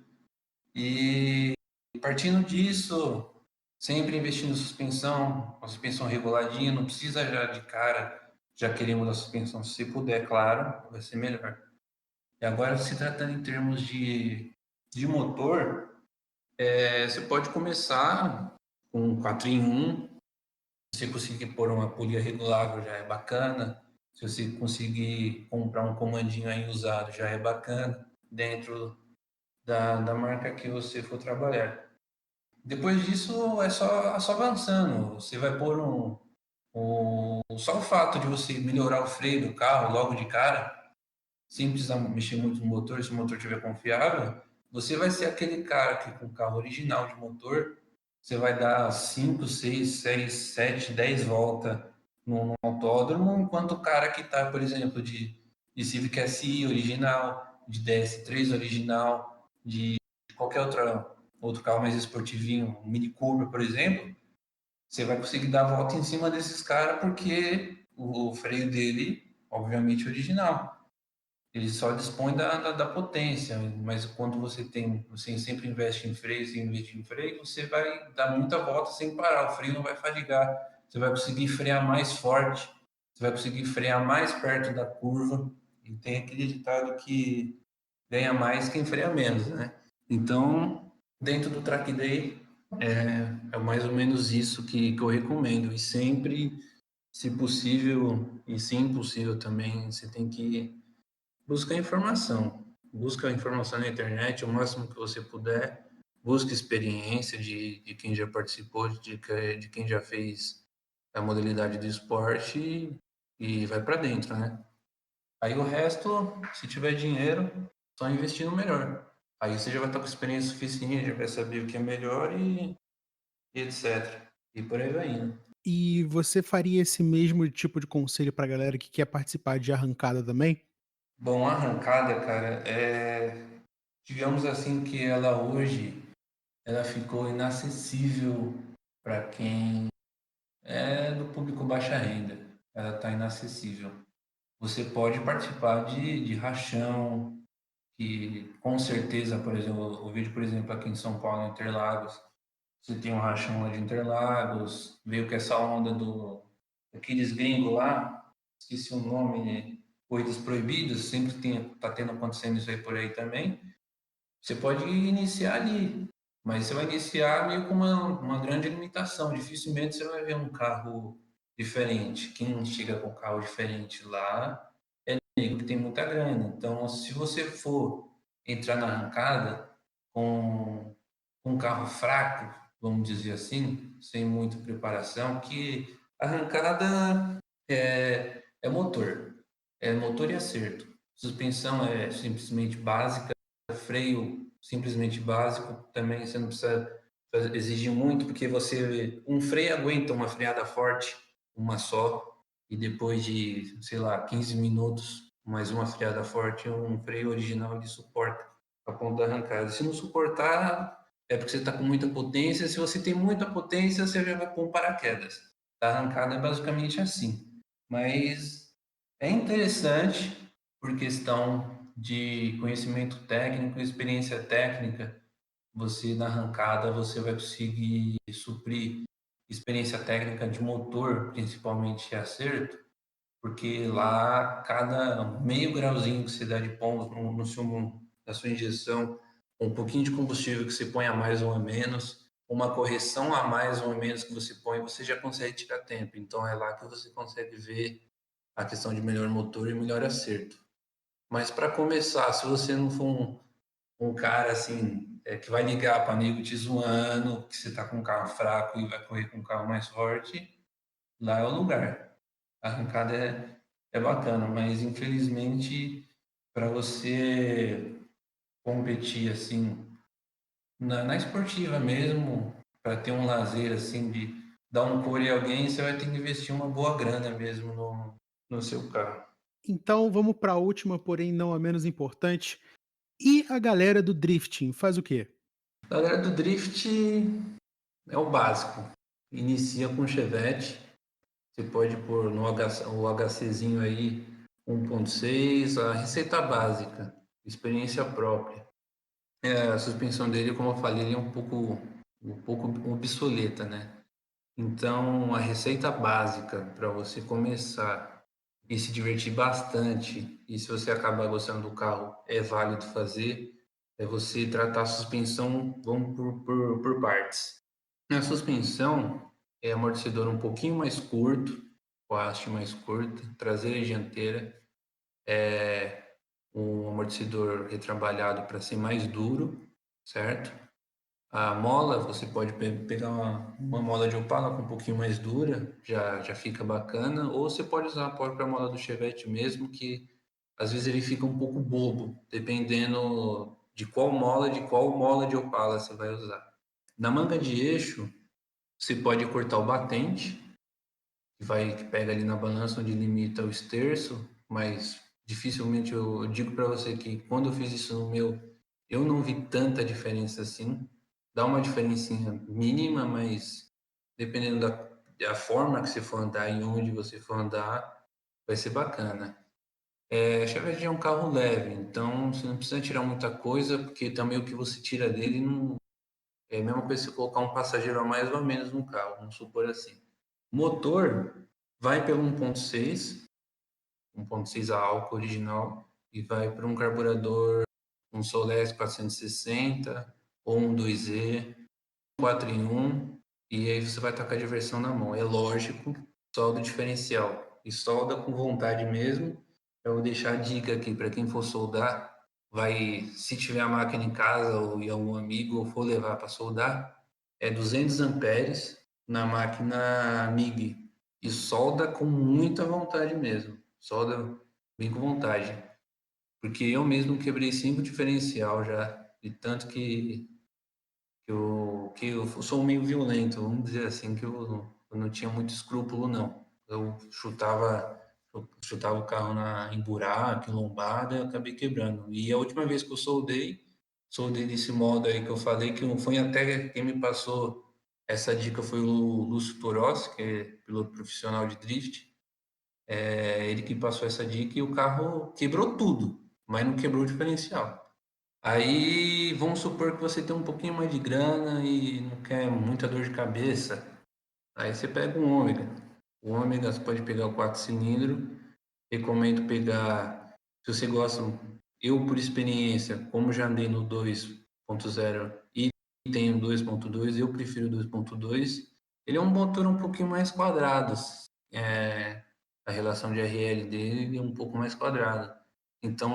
E partindo disso, sempre investindo em suspensão, com a suspensão reguladinha, não precisa já de cara já querer mudar a suspensão, se puder, claro, vai ser melhor. E agora, se tratando em termos de motor, você pode começar com um 4 em 1. Se você conseguir pôr uma polia regulável, já é bacana. Se você conseguir comprar um comandinho aí usado, já é bacana, dentro da marca que você for trabalhar. Depois disso, é só avançando. Você vai pôr só o fato de você melhorar o freio do carro logo de cara, sem precisar mexer muito no motor, se o motor estiver confiável, você vai ser aquele cara que com o carro original de motor, você vai dar 5, 6, 6, 7, 10 voltas no autódromo, enquanto o cara que está, por exemplo, de Civic SI original, de DS3 original, de qualquer outro carro mais esportivinho, um Mini Cooper, por exemplo, você vai conseguir dar a volta em cima desses caras porque o freio dele, obviamente, é original. Ele só dispõe da potência, mas quando você sempre investe em freio, você investe em freio, você vai dar muita volta sem parar, o freio não vai fadigar, você vai conseguir frear mais forte, você vai conseguir frear mais perto da curva, e tem aquele ditado que ganha mais quem freia menos, né? Então, dentro do track day, é mais ou menos isso que eu recomendo, e sempre, se possível, e se impossível também, você tem que busca informação. Busca informação na internet o máximo que você puder. Busca experiência de quem já participou, de quem já fez a modalidade de esporte e vai para dentro, né? Aí o resto, se tiver dinheiro, só investir no melhor. Aí você já vai estar com experiência suficiente, já vai saber o que é melhor e etc. E por aí vai indo.
E você faria esse mesmo tipo de conselho pra galera que quer participar de arrancada também?
Bom, a arrancada, cara, digamos assim que ela hoje ela ficou inacessível para quem é do público baixa renda, ela está inacessível. Você pode participar de rachão, que com certeza, por exemplo, eu vejo, por exemplo, aqui em São Paulo, em Interlagos, você tem um rachão lá de Interlagos, veio com essa onda daqueles gringos lá, esqueci o nome, né? Coisas proibidas, sempre tá tendo acontecendo isso aí por aí também. Você pode iniciar ali, mas você vai iniciar meio com uma grande limitação. Dificilmente você vai ver um carro diferente. Quem chega com um carro diferente lá é nego que tem muita grana. Então, se você for entrar na arrancada com um carro fraco, vamos dizer assim, sem muita preparação, que a arrancada é motor, é motor e acerto. Suspensão é simplesmente básica, freio simplesmente básico, também você não precisa exigir muito, porque um freio aguenta uma freada forte, uma só, e depois de, sei lá, 15 minutos, mais uma freada forte, um freio original ele suporta a ponta da arrancada. Se não suportar, é porque você está com muita potência. Se você tem muita potência, você já vai pôr um paraquedas. A arrancada é basicamente assim. Mas é interessante por questão de conhecimento técnico, experiência técnica. Você na arrancada você vai conseguir suprir experiência técnica de motor, principalmente acerto, porque lá cada meio grauzinho que você dá de pontos na sua injeção, um pouquinho de combustível que você põe a mais ou a menos, uma correção a mais ou a menos que você põe, você já consegue tirar tempo. Então é lá que você consegue ver a questão de melhor motor e melhor acerto. Mas para começar, se você não for um cara assim, que vai ligar para amigo te zoando, que você está com um carro fraco e vai correr com um carro mais forte, lá é o lugar. A arrancada é bacana, mas infelizmente para você competir assim na esportiva mesmo, para ter um lazer assim de dar um core em alguém, você vai ter que investir uma boa grana mesmo no seu carro.
Então vamos para a última, porém não a menos importante. E a galera do drifting faz o quê?
A galera do drift é o básico. Inicia com Chevette. Você pode pôr no o HCzinho aí 1.6, a receita básica, experiência própria. A suspensão dele, como eu falei, ele é um pouco obsoleta, né? Então, a receita básica para você começar e se divertir bastante, e se você acabar gostando do carro, é válido fazer, é você tratar a suspensão, vamos por partes. Na suspensão, é amortecedor um pouquinho mais curto, com a haste mais curta, traseira e dianteira, um amortecedor retrabalhado para ser mais duro, certo? A mola, você pode pegar uma mola de Opala com um pouquinho mais dura, já fica bacana, ou você pode usar a própria mola do Chevette mesmo, que às vezes ele fica um pouco bobo, dependendo de qual mola de Opala você vai usar. Na manga de eixo, você pode cortar o batente, que pega ali na balança onde limita o esterço, mas dificilmente eu digo para você que quando eu fiz isso no meu, eu não vi tanta diferença assim. Dá uma diferencinha mínima, mas dependendo da forma que você for andar e onde você for andar, vai ser bacana. Chevette é um carro leve, então você não precisa tirar muita coisa, porque também o que você tira dele não é a mesma coisa que você colocar um passageiro a mais ou a menos no carro, vamos supor assim. Motor vai pelo 1.6 a álcool original e vai para um carburador, um Solex 460 ou um 2E, 4 em 1, e aí você vai estar com a diversão na mão. É lógico, solda o diferencial e solda com vontade mesmo. Eu vou deixar a dica aqui para quem for soldar, se tiver a máquina em casa ou em algum amigo ou for levar para soldar, é 200 amperes na máquina MIG e solda com muita vontade mesmo. Solda bem com vontade. Porque eu mesmo quebrei 5 diferencial já, de tanto que eu sou meio violento, vamos dizer assim, que eu não tinha muito escrúpulo, não. Eu chutava o carro em buraco, em lombada, eu acabei quebrando. E a última vez que eu soldei desse modo aí que eu falei, que foi até quem me passou Essa dica foi o Lúcio Toros, que é piloto profissional de drift. É ele que passou essa dica e o carro quebrou tudo, mas não quebrou o diferencial. Aí vamos supor que você tem um pouquinho mais de grana e não quer muita dor de cabeça. Aí você pega um Ômega. O Ômega você pode pegar o 4 cilindros. Recomendo pegar, se você gosta, eu por experiência, como já andei no 2.0 e tenho 2.2, eu prefiro 2.2. Ele é um motor um pouquinho mais quadrado. É, a relação de RL dele é um pouco mais quadrada. Então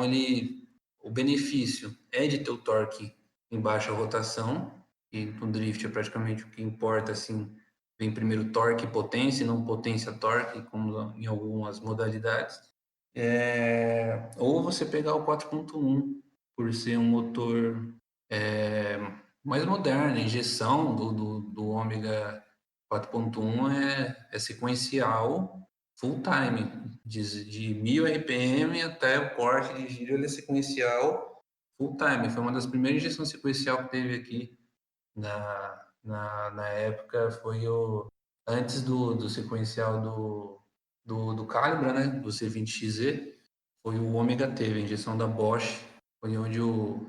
o benefício é de ter o torque em baixa rotação, e no drift é praticamente o que importa, assim, vem primeiro torque e potência, e não potência torque, como em algumas modalidades. Ou você pegar o 4.1, por ser um motor é, mais moderno, a injeção do Ômega 4.1 é sequencial full time, de 1000 RPM até o corte de giro, ele é sequencial full time. Foi uma das primeiras injeções sequencial que teve aqui na época, foi antes do sequencial do Calibra, né, do C20XZ, foi o Ômega teve, a injeção da Bosch, foi onde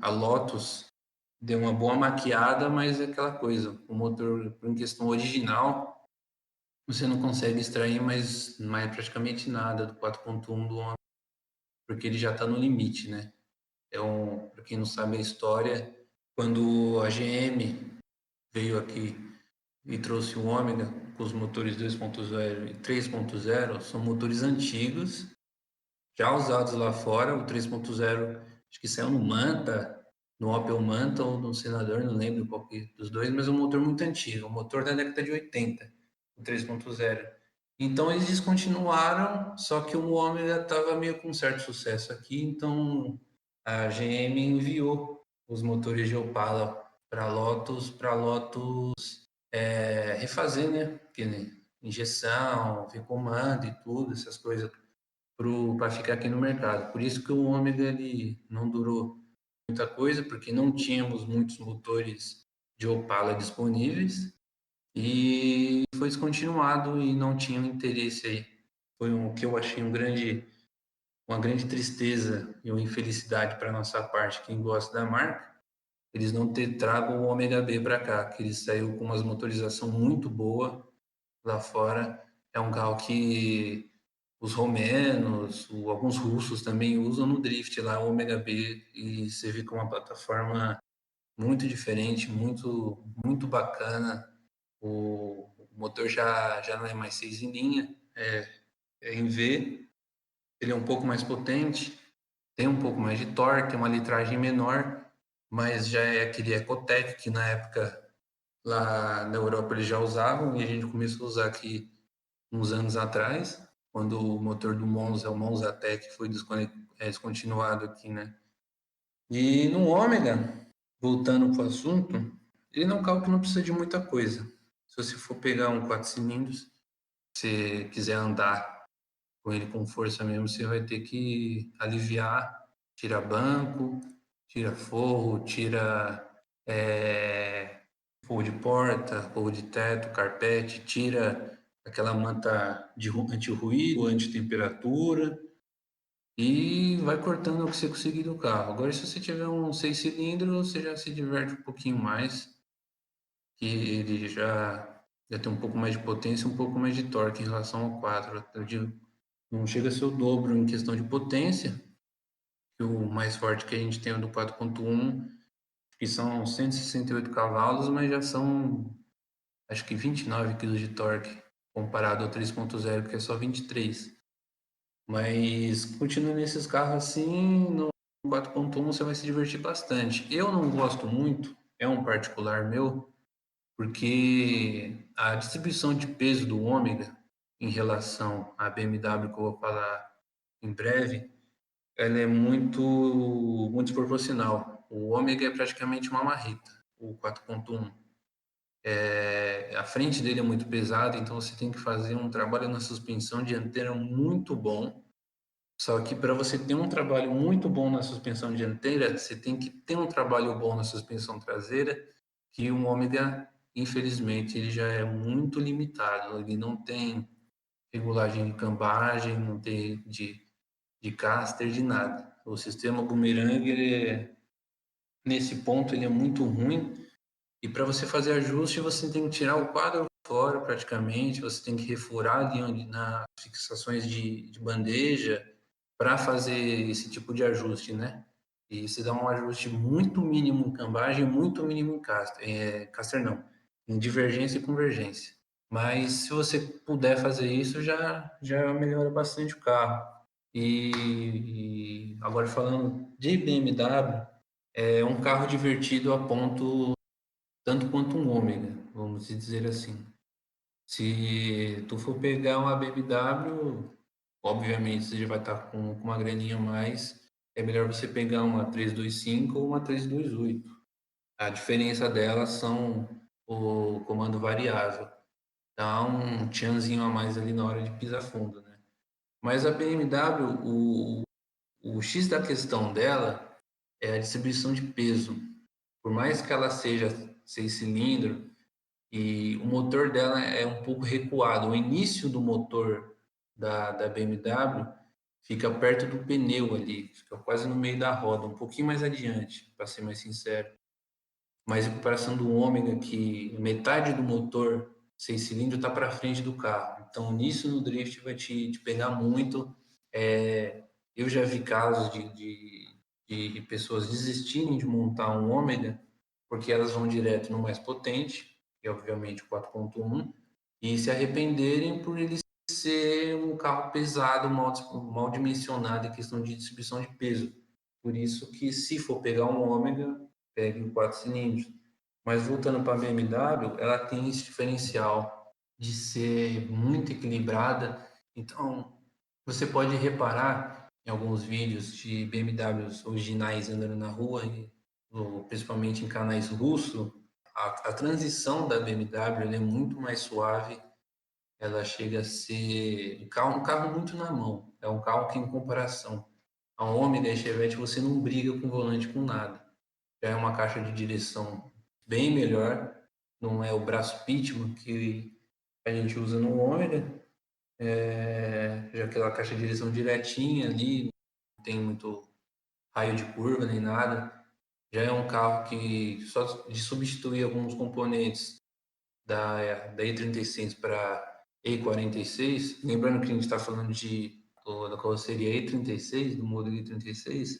a Lotus deu uma boa maquiada, mas é aquela coisa, o motor, em questão original, você não consegue extrair mais praticamente nada do 4.1 do Ômega, porque ele já está no limite, né? Para quem não sabe a história, quando a GM veio aqui e trouxe o Ômega com os motores 2.0 e 3.0, são motores antigos, já usados lá fora. O 3.0 acho que saiu no Manta, no Opel Manta ou no Senador, não lembro qual dos dois, mas é um motor muito antigo, um motor da década de 80, o 3.0. Então eles descontinuaram, só que o Ômega estava meio com certo sucesso aqui, então a GM enviou os motores de Opala para Lotus refazer, né? Porque, né? Injeção, recomando e tudo, essas coisas para ficar aqui no mercado. Por isso que o Ômega ele não durou muita coisa, porque não tínhamos muitos motores de Opala disponíveis e foi descontinuado e não tinha interesse aí. Foi o que eu achei uma grande tristeza e uma infelicidade para nossa parte, quem gosta da marca, eles não ter trago o Ômega B para cá, que ele saiu com uma motorização muito boa lá fora. É um carro que os romenos, alguns russos também usam no drift lá, o Ômega B, e você vê com uma plataforma muito diferente, muito bacana. O motor já não é mais 6 em linha, é em V, ele é um pouco mais potente, tem um pouco mais de torque, tem uma litragem menor, mas já é aquele Ecotec que na época lá na Europa eles já usavam e a gente começou a usar aqui uns anos atrás, quando o motor do Monza, o Monza Tech, foi descontinuado aqui, né? E no Ômega, voltando para o assunto, ele não é um carro que não precisa de muita coisa. Se você for pegar um 4 cilindros, se quiser andar com ele com força mesmo, você vai ter que aliviar, tira banco, tira forro, tira forro de porta, forro de teto, carpete, tira aquela manta de anti-ruído, anti-temperatura e vai cortando o que você conseguir do carro. Agora, se você tiver um 6 cilindros, você já se diverte um pouquinho mais, que ele já tem um pouco mais de potência, um pouco mais de torque em relação ao 4. Eu digo, não chega a ser o dobro em questão de potência, que o mais forte que a gente tem é o do 4.1, que são 168 cavalos, mas já são acho que 29 quilos de torque, comparado ao 3.0, que é só 23. Mas continuando nesses carros assim, no 4.1 você vai se divertir bastante. Eu não gosto muito, é um particular meu, porque a distribuição de peso do Ômega em relação à BMW, que eu vou falar em breve, ela é muito desproporcional. O Ômega é praticamente uma marreta, o 4.1. A frente dele é muito pesada, então você tem que fazer um trabalho na suspensão dianteira muito bom. Só que para você ter um trabalho muito bom na suspensão dianteira, você tem que ter um trabalho bom na suspensão traseira, que o Ômega infelizmente, ele já é muito limitado. Ele não tem regulagem de cambagem, não tem de caster, de nada. O sistema Boomerang, nesse ponto, ele é muito ruim. E para você fazer ajuste, você tem que tirar o quadro fora praticamente, você tem que refurar ali nas fixações de bandeja para fazer esse tipo de ajuste, né? E você dá um ajuste muito mínimo em cambagem, muito mínimo em caster, caster não, em divergência e convergência. Mas se você puder fazer isso, já melhora bastante o carro. E agora falando de BMW, é um carro divertido a ponto tanto quanto um ômega, vamos dizer assim. Se tu for pegar uma BMW, obviamente você já vai estar com uma graninha a mais, é melhor você pegar uma 325 ou uma 328. A diferença delas são o comando variável. Dá um tchanzinho a mais ali na hora de pisar fundo, né? Mas a BMW, o X da questão dela é a distribuição de peso. Por mais que ela seja 6 cilindros, e o motor dela é um pouco recuado. O início do motor da BMW fica perto do pneu ali, fica quase no meio da roda, um pouquinho mais adiante, para ser mais sincero. Mas em comparação do Ômega, que metade do motor 6 cilindros está para frente do carro. Então, o início no drift vai te pegar muito. Eu já vi casos de pessoas desistirem de montar um Ômega porque elas vão direto no mais potente, que é obviamente o 4.1, e se arrependerem por ele ser um carro pesado, mal dimensionado em questão de distribuição de peso. Por isso que se for pegar um Ômega, pegue o 4 cilindros. Mas voltando para a BMW, ela tem esse diferencial de ser muito equilibrada. Então, você pode reparar em alguns vídeos de BMWs originais andando na rua, principalmente em canais russos, a transição da BMW ela é muito mais suave, ela chega a ser um carro muito na mão. É um carro que, em comparação a Ômega e Chevette, você não briga com o volante com nada. Já é uma caixa de direção bem melhor, não é o braço Pitman que a gente usa no Ômega, já aquela caixa de direção direitinha ali, não tem muito raio de curva nem nada. Já é um carro que só de substituir alguns componentes da E36 para E46, lembrando que a gente está falando da carroceria E36, do modelo E36,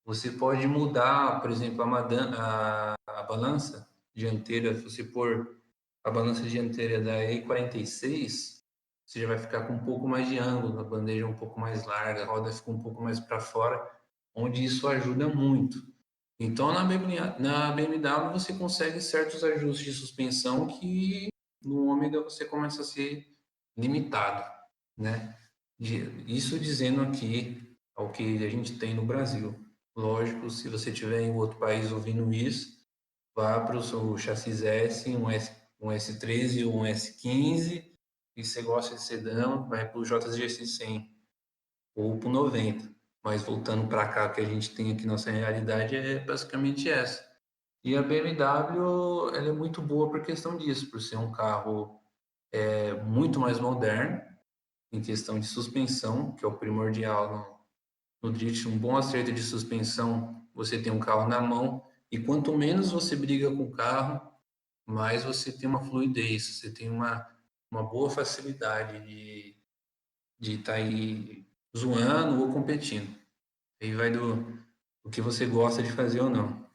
você pode mudar, por exemplo, a balança dianteira, se você pôr a balança dianteira da E46, você já vai ficar com um pouco mais de ângulo, a bandeja um pouco mais larga, a roda fica um pouco mais para fora, onde isso ajuda muito. Então, na BMW você consegue certos ajustes de suspensão que no Ômega você começa a ser limitado, né? Isso dizendo aqui ao que a gente tem no Brasil. Lógico, se você estiver em outro país ouvindo isso, vá para o seu chassis S, um S13 ou um S15, e você gosta de sedã, vai para o JGC 100 ou para o 90. Mas voltando para cá, que a gente tem aqui, nossa realidade é basicamente essa. E a BMW, ela é muito boa por questão disso, por ser um carro muito mais moderno, em questão de suspensão, que é o primordial no drift, um bom acerto de suspensão, você tem um carro na mão, e quanto menos você briga com o carro, mais você tem uma fluidez, você tem uma boa facilidade de estar aí zoando ou competindo. Aí vai do que você gosta de fazer ou não.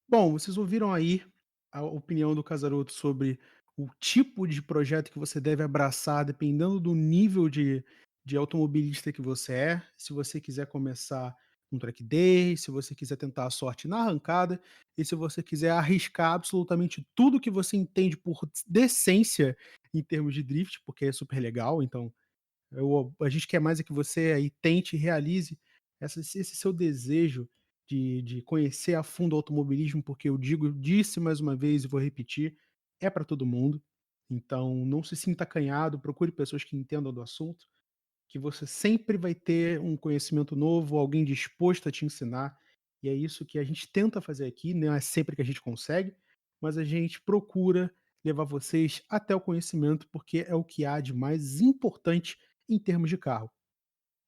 Bom, vocês ouviram aí a opinião do Casaroto sobre o tipo de projeto que você deve abraçar dependendo do nível de automobilista que você é. Se você quiser começar um track day, se você quiser tentar a sorte na arrancada e se você quiser arriscar absolutamente tudo que você entende por decência em termos de drift, porque é super legal, então a gente quer mais é que você aí tente e realize esse seu desejo de conhecer a fundo o automobilismo, porque disse mais uma vez e vou repetir, é para todo mundo. Então não se sinta acanhado, procure pessoas que entendam do assunto, que você sempre vai ter um conhecimento novo, alguém disposto a te ensinar, e é isso que a gente tenta fazer aqui, não é sempre que a gente consegue, mas a gente procura levar vocês até o conhecimento, porque é o que há de mais importante em termos de carro.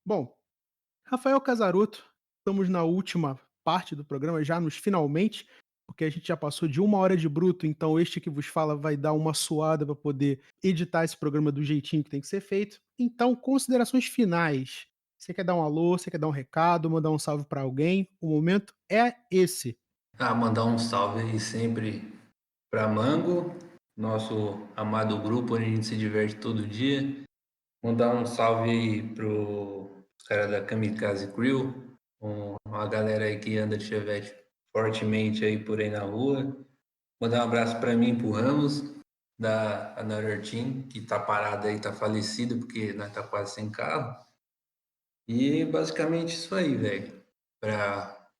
Bom, Rafael Casarotto, estamos na última parte do programa, já nos finalmente, porque a gente já passou de 1 hora de bruto, então este que vos fala vai dar uma suada para poder editar esse programa do jeitinho que tem que ser feito. Então, considerações finais. Você quer dar um alô, você quer dar um recado, mandar um salve para alguém? O momento é esse.
Mandar um salve aí sempre para Mango, nosso amado grupo onde a gente se diverte todo dia. Mandar um salve aí pro cara da Kamikaze Crew, uma galera aí que anda de Chevette fortemente aí por aí na rua. Mandar um abraço para mim, pro Ramos, da Another Team, que tá parado aí, tá falecido, porque nós tá quase sem carro. E basicamente isso aí, velho.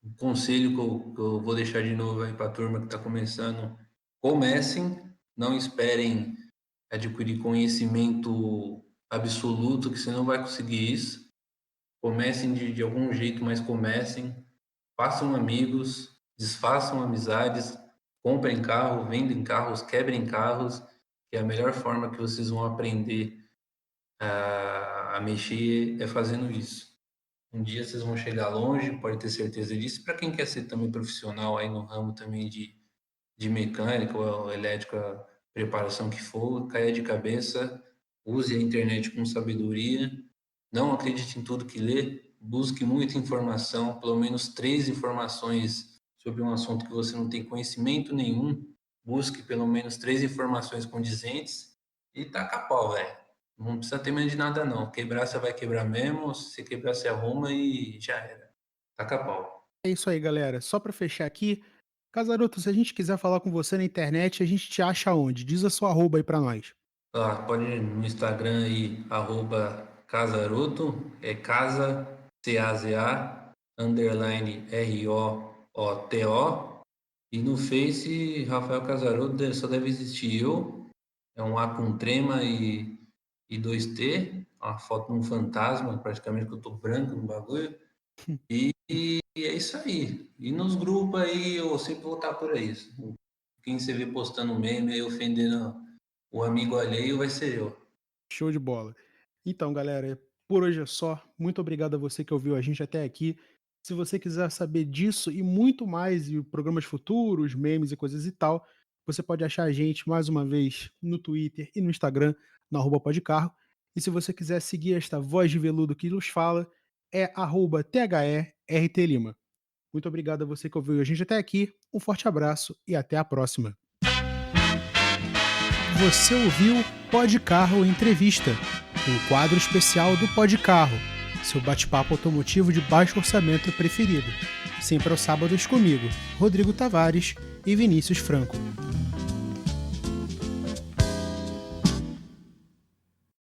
Um conselho que eu vou deixar de novo aí pra turma que tá começando: comecem, não esperem adquirir conhecimento absoluto, que você não vai conseguir isso. Comecem de algum jeito, mas comecem. Façam amigos, desfaçam amizades, comprem carro, vendem carros, quebrem carros, que é a melhor forma que vocês vão aprender a mexer é fazendo isso. Um dia vocês vão chegar longe, pode ter certeza disso. Para quem quer ser também profissional aí no ramo também de mecânica ou elétrica, preparação que for, caia de cabeça, use a internet com sabedoria, não acredite em tudo que lê, busque muita informação, pelo menos 3 informações sobre um assunto que você não tem conhecimento nenhum, busque pelo menos 3 informações condizentes e taca a pau, velho. Não precisa ter medo de nada não, quebrar você vai quebrar mesmo, se quebrar você arruma e já era. Taca a pau.
É isso aí, galera. Só para fechar aqui, Casarotto, se a gente quiser falar com você na internet, a gente te acha onde? Diz a sua arroba aí para nós.
Pode ir no Instagram aí, @casaroto, é casa, CAZA, underline ROOTO. E no Face, Rafael Casaroto, só deve existir eu. É um A com trema e 2T, uma foto de um fantasma, praticamente que eu tô branco no bagulho. E é isso aí. E nos grupos aí, eu sempre vou estar por aí. Quem você vê postando meme aí ofendendo o amigo alheio vai ser eu.
Show de bola. Então, galera, por hoje é só. Muito obrigado a você que ouviu a gente até aqui. Se você quiser saber disso e muito mais, e programas futuros, memes e coisas e tal, você pode achar a gente mais uma vez no Twitter e no Instagram, na arroba Podcarro. E se você quiser seguir esta voz de veludo que nos fala, é arroba THERTLima. Muito obrigado a você que ouviu a gente até aqui. Um forte abraço e até a próxima. Você ouviu Pod Carro Entrevista, um quadro especial do Pod Carro, seu bate-papo automotivo de baixo orçamento preferido. Sempre aos sábados comigo, Rodrigo Tavares e Vinícius Franco.